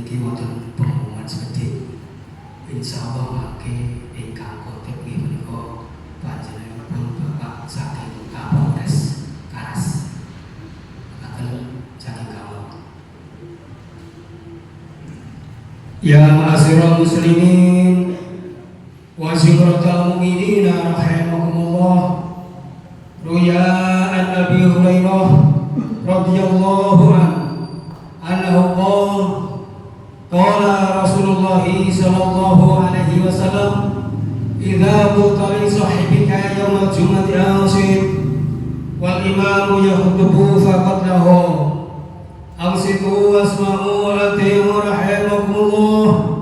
niki wonten pengumuman sekedhik. Insyaallah mangke ingkang khotib nggih menika panjenenganipun Bapak saking Kapolres Karas. Akan saking kawula. Ya ma'asyiral muslimin wa syukratal mu'minin rahimakumullah. Ruya an Abi Hurairah radhiyallahu anhu qala Rasulullah sallallahu alaihi wasallam idza qulta li sahibika yawmal jum'ati ansib wal imamu yakhutubu faqad lahu ansitu wasma'u wa ati'u rahimakumullah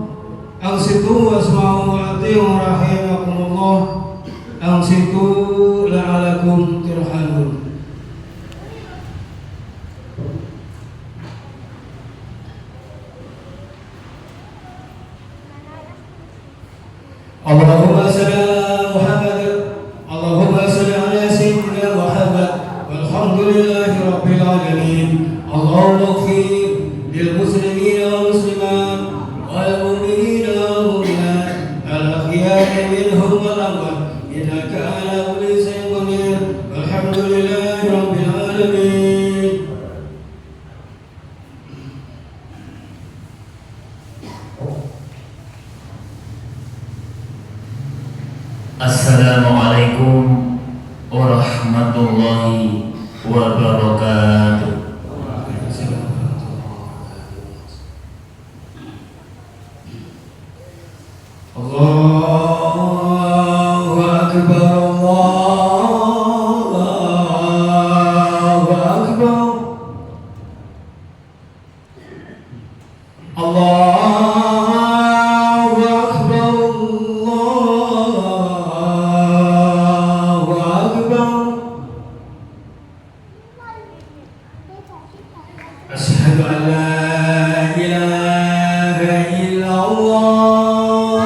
ansitu wasma'u wa ati'u rahimakumullah ansitu la'alakum turhamun. Allahumma salli ala Muhammad Allahumma salli ala sayyidina Muhammad walhamdulillahi rabbil alamin. Allahumma ighfir lil muslimina wal muslimat wal mu'minina wal mu'minat al ahya'i minhum wal amwat innaka ala kulli shay'in qadir walhamdulillahi rabbil alamin. Assalamualaikum warahmatullahi wabarakatuh. Allahu akbar Allahu akbar Allahu akbar Allahu akbar. Asyhadu an la ilaha illallah.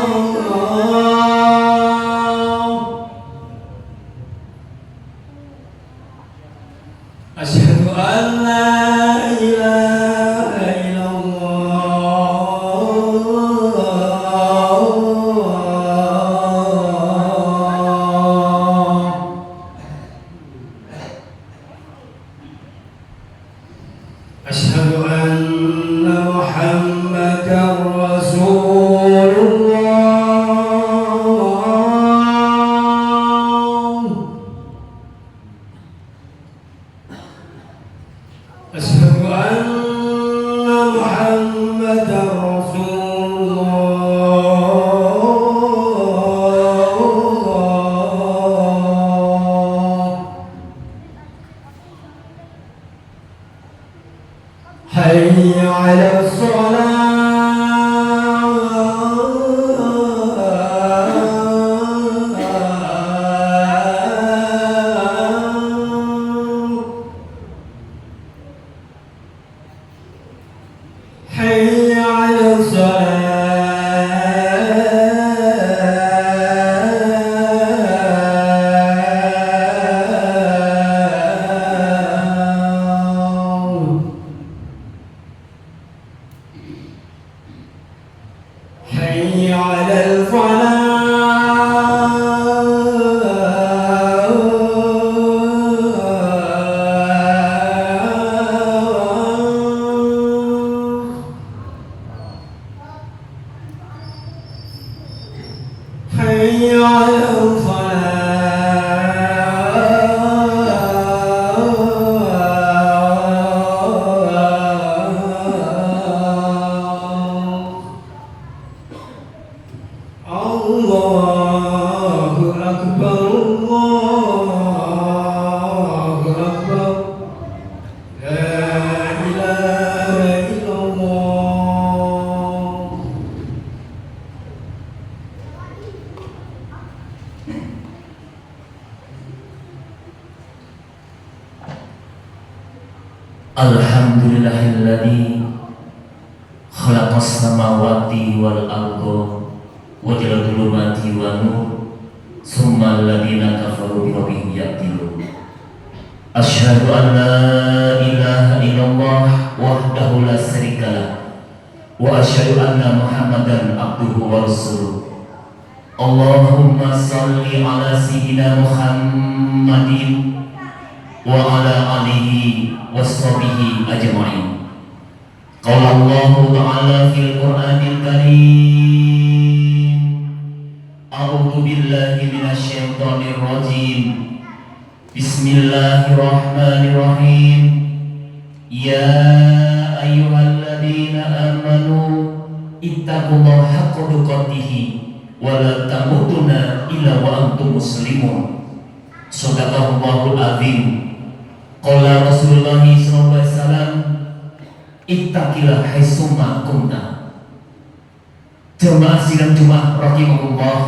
Asyhadu an la ilaha illallah. Asyhadu anna Muhammadar Rasulullah. Asyhadu anna Muhammadar Rasulullah. Hayya 'ala حي على الصلاة. حي على الفلاح. حي على الفلاح. Allahu akbar Allahu akbar la ilaha illallah. Alhamdulillahilladzi khalaqas samawati wal arda wa ja'ala dhulumati wan nur summa alladziina kafaru bi rabbihim ya'dilun. Asyhadu an la ilaha illallah wahdahu la syarika lah wa asyhadu anna Muhammadan abduhu wa rasuluh. Allahumma salli ala sayyidina Muhammadin wa ala alihi wa sahbihi ajma'in. Qala Allah ta'ala fil Qur'anil Karim, a'udzu billahi minasy syaithanir rajim. Bismillahirrahmanirrahim. Ya ayyuhalladzina amanu ittaqullaha haqqa tuqatih wa la tamutunna illa wa antum muslimun. Shadaqallahul azim. Qala Rasulullah sallallahu alaihi wasallam, ittaqillah haitsuma kunta. Jemaah sidang Jumat rahimakumullah,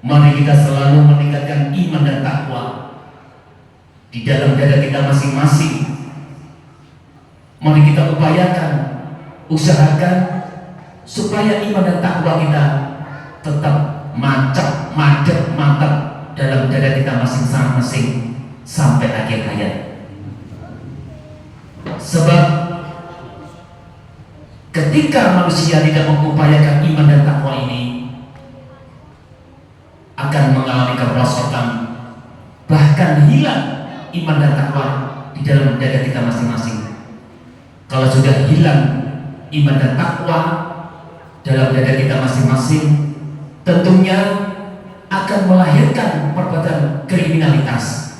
mari kita selalu meningkatkan iman dan takwa di dalam dada kita masing-masing. Mari kita upayakan, usahakan supaya iman dan takwa kita tetap mantap dalam dada kita masing-masing sampai akhir hayat. Sebab ketika manusia tidak mengupayakan iman dan takwa ini, akan mengalami kerosokan, bahkan hilang iman dan takwa di dalam dada kita masing-masing. Kalau sudah hilang iman dan takwa dalam dada kita masing-masing, tentunya akan melahirkan perbuatan kriminalitas,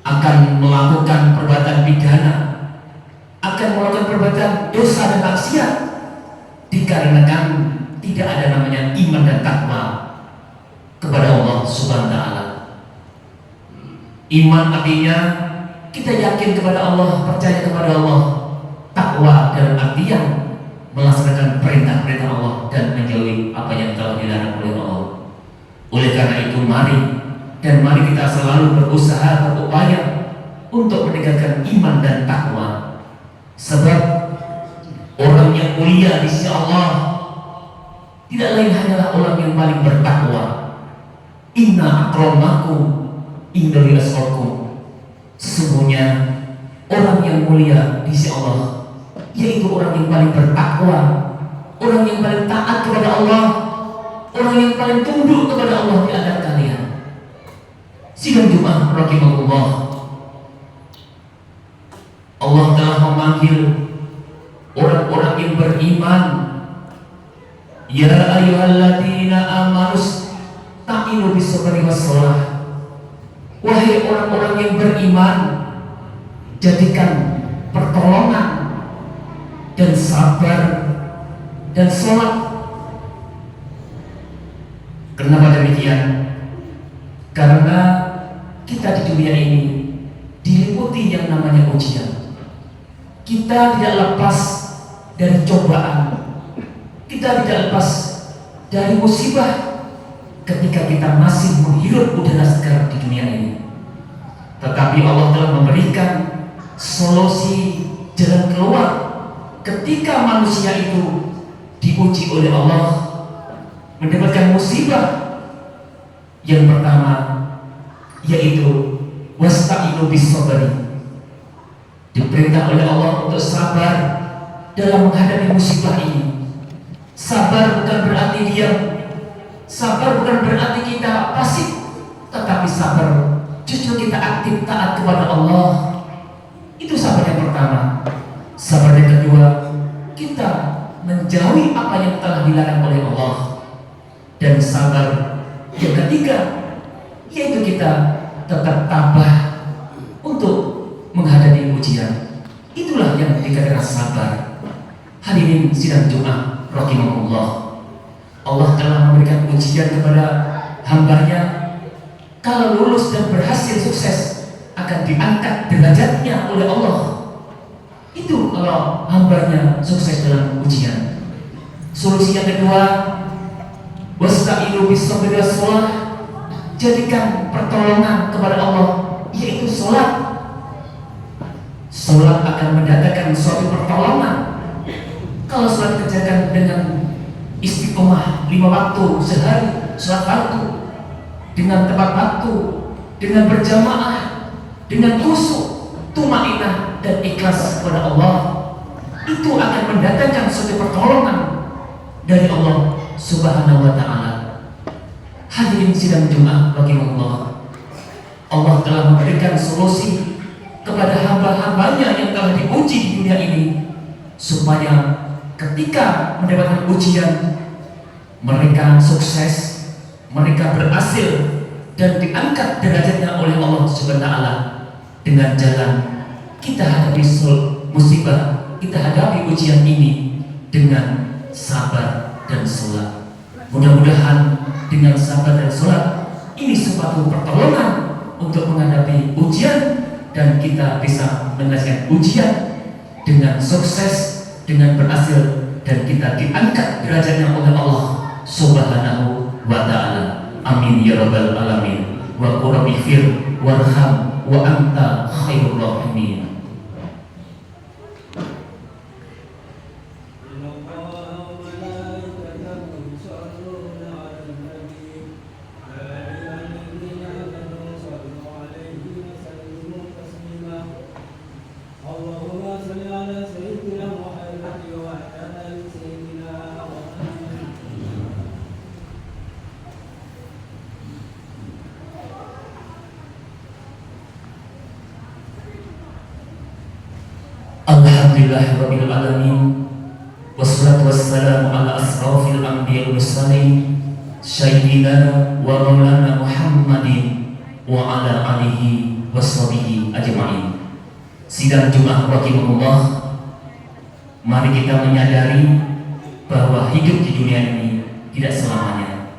akan melakukan perbuatan pidana, akan melakukan perbuatan dosa dan maksiat, dikarenakan tidak ada namanya iman dan takwa kepada Allah Subhanahu wa Ta'ala. Iman artinya kita yakin kepada Allah, percaya kepada Allah. Takwa dalam artian melaksanakan perintah-perintah Allah dan menjauhi apa yang telah dilarang oleh Allah. Oleh karena itu mari kita selalu berusaha, berupaya untuk meningkatkan iman dan takwa. Sebab orang yang mulia di sisi Allah tidak lain hanyalah orang yang paling bertakwa. Inna akramakum indallahi atqakum. Sesungguhnya orang yang mulia di sisi Allah yaitu orang yang paling bertakwa, orang yang paling taat kepada Allah, orang yang paling tunduk kepada Allah di antara kalian. Sidang Jumat rahimahullah, Allah telah memanggil orang-orang yang beriman. Ya ayyuhalladzina amanu ta'inu bis-sabri was-shalah. Wahai orang-orang yang beriman, jadikan pertolongan dan sabar dan sholat. Kenapa demikian? Karena kita di dunia ini diliputi yang namanya ujian. Kita tidak lepas dari cobaan, kita tidak lepas dari musibah ketika kita masih menghirup udara segar di dunia ini. Tetapi Allah telah memberikan solusi jalan keluar ketika manusia itu diuji oleh Allah, mendapatkan musibah. Yang pertama yaitu wasta'inu bis-sabri. Diperintah oleh Allah untuk sabar dalam menghadapi musibah ini. Sabar bukan berarti diam, sabar bukan berarti kita pasif, tetapi sabar justru kita aktif taat kepada Allah. Itu sabar yang pertama. Sabar yang kedua, kita menjauhi apa yang telah dilarang oleh Allah. Dan sabar yang ketiga yaitu kita tetap tabah untuk menghadapi ujian. Itulah yang dikatakan sabar. Hadirin sidang Jumat rahimahullah, Allah telah memberikan ujian kepada hambanya. Kalau lulus dan berhasil sukses, akan diangkat derajatnya oleh Allah. Itu kalau hambanya sukses dalam ujian. Solusi yang kedua, wasta'inu bis-sabri was-shalah. Jadikan pertolongan kepada Allah, yaitu sholat. Sholat akan mendatangkan suatu pertolongan. Kalau sholat kerjakan dengan istiqomah 5 waktu sehari, sholat fardu dengan tepat waktu, dengan berjamaah, dengan khusyuk, tumainah dan ikhlas kepada Allah, itu akan mendatangkan suatu pertolongan dari Allah Subhanahu wa Ta'ala. Hadirin sidang Jumat rahimahullah, Allah telah memberikan solusi kepada hamba-hambanya yang telah diuji di dunia ini, supaya ketika mendapatkan ujian mereka sukses, mereka berhasil dan diangkat derajatnya oleh Allah Subhanahu wa Ta'ala dengan jalan kita hadapi musibah, kita hadapi ujian ini dengan sabar dan sholat. Mudah-mudahan dengan sabar dan sholat ini suatu pertolongan untuk menghadapi ujian, dan kita bisa menyelesaikan ujian dengan sukses, dengan berhasil, dan kita diangkat derajatnya oleh Allah Subhanahu wa Ta'ala. Amin ya rabbal alamin. Wa qul rabbighfir warham wa anta khairur rahimin. Alhamdulillahirabbil alamin, wassalatu wassalamu ala asrafil anbiya'i wal mursalin sayyidina wa maulana Muhammadin wa ala alihi washabihi ajma'in. Sidang Jumat rahimahullah, mari kita menyadari bahwa hidup di dunia ini tidak selamanya,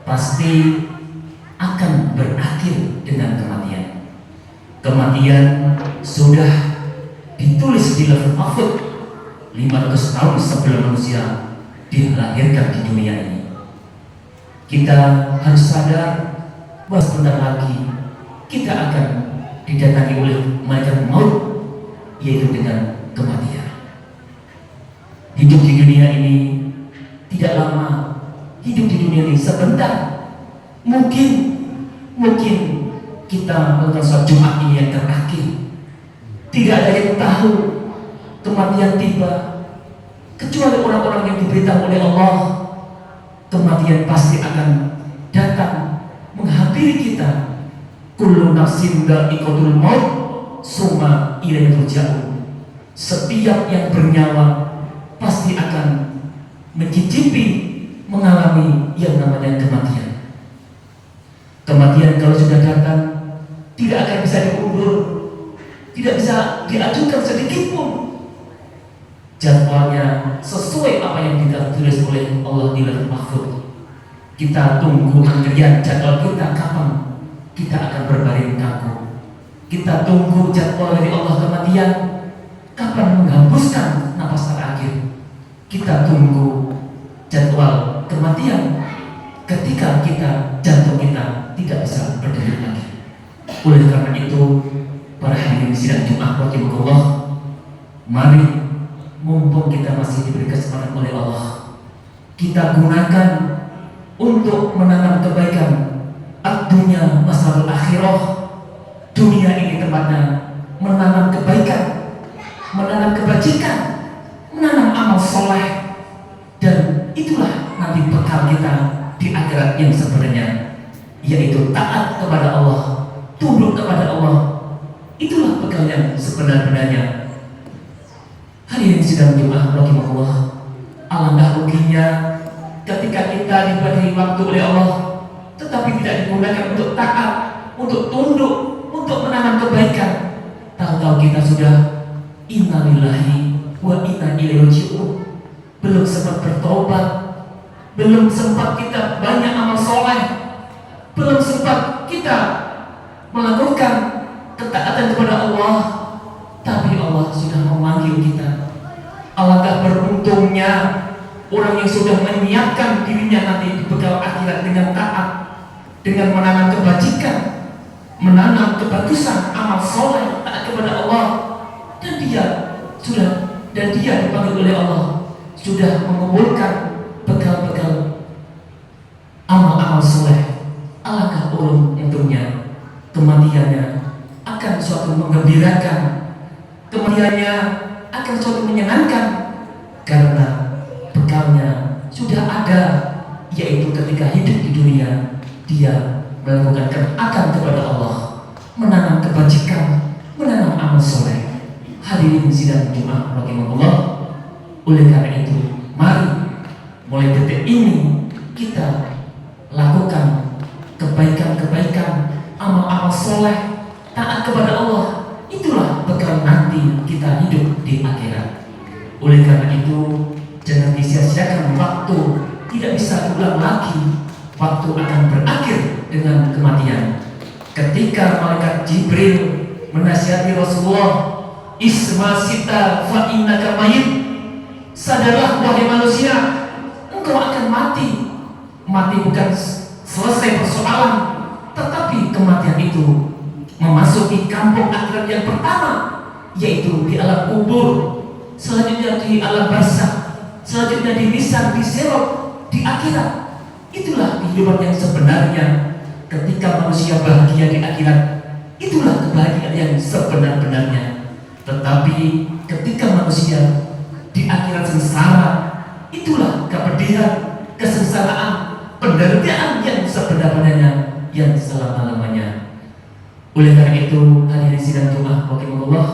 pasti akan berakhir dengan kematian. Kematian sudah ditulis di lauh mahfuz 500 tahun sebelum manusia dilahirkan di dunia ini. Kita harus sadar bahwa sebentar lagi kita akan didatangi oleh malaikat maut, yaitu dengan kematian. Hidup di dunia ini tidak lama, hidup di dunia ini sebentar. Mungkin kita melakukan sholat Jumat ini yang terakhir. Tidak ada yang tahu kematian tiba kecuali orang-orang yang diberitahu oleh Allah. Kematian pasti akan datang menghampiri kita. Kullu nafsin dha'iqatul maut summa ilaihi turja'un. Setiap yang bernyawa pasti akan mencicipi, mengalami yang namanya kematian. Kematian kalau sudah datang tidak akan bisa diundur, tidak bisa diajukan sedikit pun. Jadwalnya sesuai apa yang ditulis oleh Allah di lauh mahfuz. Kita tunggu antrian jadwal kita kapan kita akan berbaring kaku. Kita tunggu jadwal dari Allah kematian, kapan menghembuskan nafas terakhir. Kita tunggu jadwal kematian ketika jantung kita tidak bisa berdiri lagi. Oleh karena itu, para hadirin sidang Jumat rahimahullah, mari mumpung kita masih diberi kesempatan oleh Allah, kita gunakan untuk menanam kebaikan. Ad-dunya masalul akhirah. Dunia ini tempatnya menanam kebaikan, menanam kebajikan, menanam amal soleh, dan itulah nanti bekal kita di akhirat yang sebenarnya, yaitu taat kepada Allah, tunduk kepada Allah. Itulah bekal yang sebenar-benarnya. Hadirin sidang Jumat rahimahullah, alangkah ruginya ketika kita diberi waktu oleh Allah tetapi tidak digunakan untuk taat, untuk tunduk, untuk menanam kebaikan. Tahu-tahu kita sudah innalillahi wa inna ilaihi raji'un, belum sempat bertobat, belum sempat kita banyak amal soleh, belum sempat kita melakukan ketaatan kepada Allah, tapi Allah sudah memanggil kita. Alangkah beruntungnya orang yang sudah menyiapkan dirinya nanti di bekal akhirat dengan taat, dengan menanam kebajikan, menanam kebagusan, amal soleh, taat kepada Allah, dan dia dipanggil oleh Allah, sudah mengumpulkan bekal-bekal amal-amal soleh. Alangkah untungnya kematiannya akan suatu menggembirakan, kematiannya akan selalu menyenangkan karena bekalnya sudah ada, yaitu ketika hidup di dunia dia melakukan ketaatan kepada Allah, menanam kebajikan, menanam amal soleh. Hadirin sidang Jumat rahimahullah, oleh karena itu mari mulai detik ini kita lakukan kebaikan-kebaikan, amal-amal soleh, taat kepada Allah. Itulah bekal nanti kita hidup di akhirat. Oleh karena itu jangan disia-siakan waktu, tidak bisa diulang lagi. Waktu akan berakhir dengan kematian. Ketika malaikat Jibril menasihati Rasulullah, "Isma sita fa innaka mayyit." Sadarlah wahai manusia, engkau akan mati. Mati bukan selesai persoalan, tetapi kematian itu memasuki kampung akhirat yang pertama, yaitu di alam kubur, selanjutnya di alam barzakh, selanjutnya di mizan, di sirat, di akhirat. Itulah kehidupan yang sebenarnya. Ketika manusia bahagia di akhirat, itulah kebahagiaan yang sebenar-benarnya. Tetapi ketika manusia di akhirat sengsara, itulah kepedihan, kesengsaraan, penderitaan yang sebenar-benarnya, yang selama-lamanya. Oleh karena itu, hadirin sidang Jumat rahimahullah,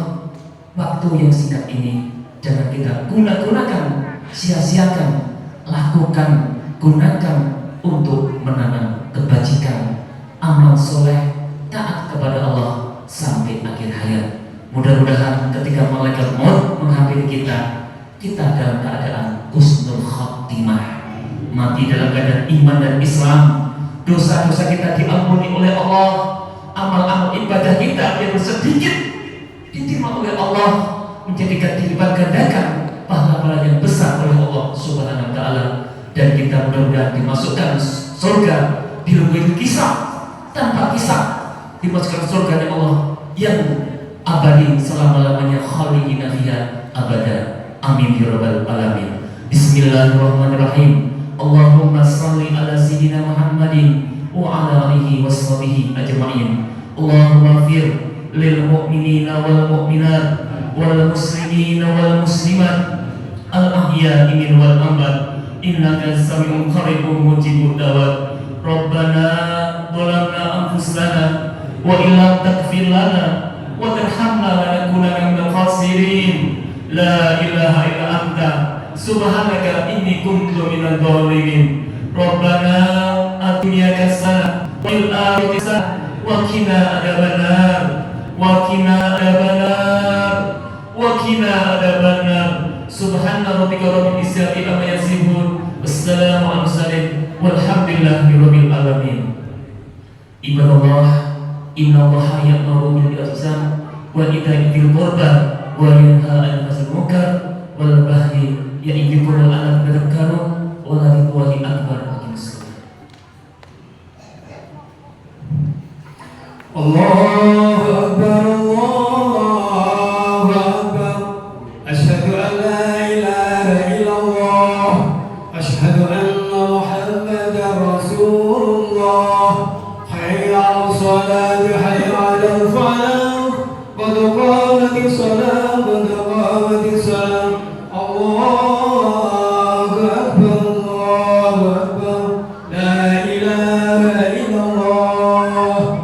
waktu yang singkat ini jangan kita gunakan, sia-siakan, lakukan, gunakan untuk menanam kebajikan, amal soleh, taat kepada Allah sampai akhir hayat. Mudah-mudahan ketika malaikat maut menghampiri kita dalam keadaan husnul khatimah, mati dalam keadaan iman dan Islam, dosa-dosa kita diampuni oleh Allah, amal-amal ibadah kita yang sedikit diterima oleh Allah, menjadikan dilipat gandakan pahala-pahala yang besar oleh Allah Subhanahu wa Ta'ala. Dan kita mudah-mudahan dimasukkan surga bila kisah tanpa kisah, dimasukkan surga dari Allah yang abadi selama-lamanya, khalidina fiha abada. Amin ya rabbal alamin. Bismillahirrahmanirrahim. Allahumma salli ala sayyidina Muhammadin wa ala alihi washabihi ajma'in. Allahumma fir lil mu'minina wal mu'minat wal muslimina wal muslimat al ahya'i min wal amwat. Innaka sami'un qaribun mujibud da'wat. Rabbana zalamna anfusana wa illam taghfir lana wa tarhamna lanakunanna minal khasirin. La ilaha illa anta subhanaka inni kuntu minadh dhalimin. Rabbana atina hasanah wa fil akhirati hasanah wa qina adzabannar wa qina adzabannar wa qina adzabannar. Subhana rabbika rabbil izzati amma yasifun, wassalamu ala mursalin, walhamdulillahi rabbil alamin. Ibadallah, innallaha ya'muru bil ihsan wa ita'i dzil qurba wa yanha 'anil munkar wal baghi ya'idukum la'allakum tadhakkarun wa la dzikrullahi akbar. Allahu akbar, Allahu akbar. Asyhadu an la ilaha illallah, asyhadu anna Muhammadar Rasulullah. Hayya 'alas salat, hayya 'alal falah, qad qamatis salat, qad qamatis salat. Allahu akbar, Allahu akbar. La ilaha illallah.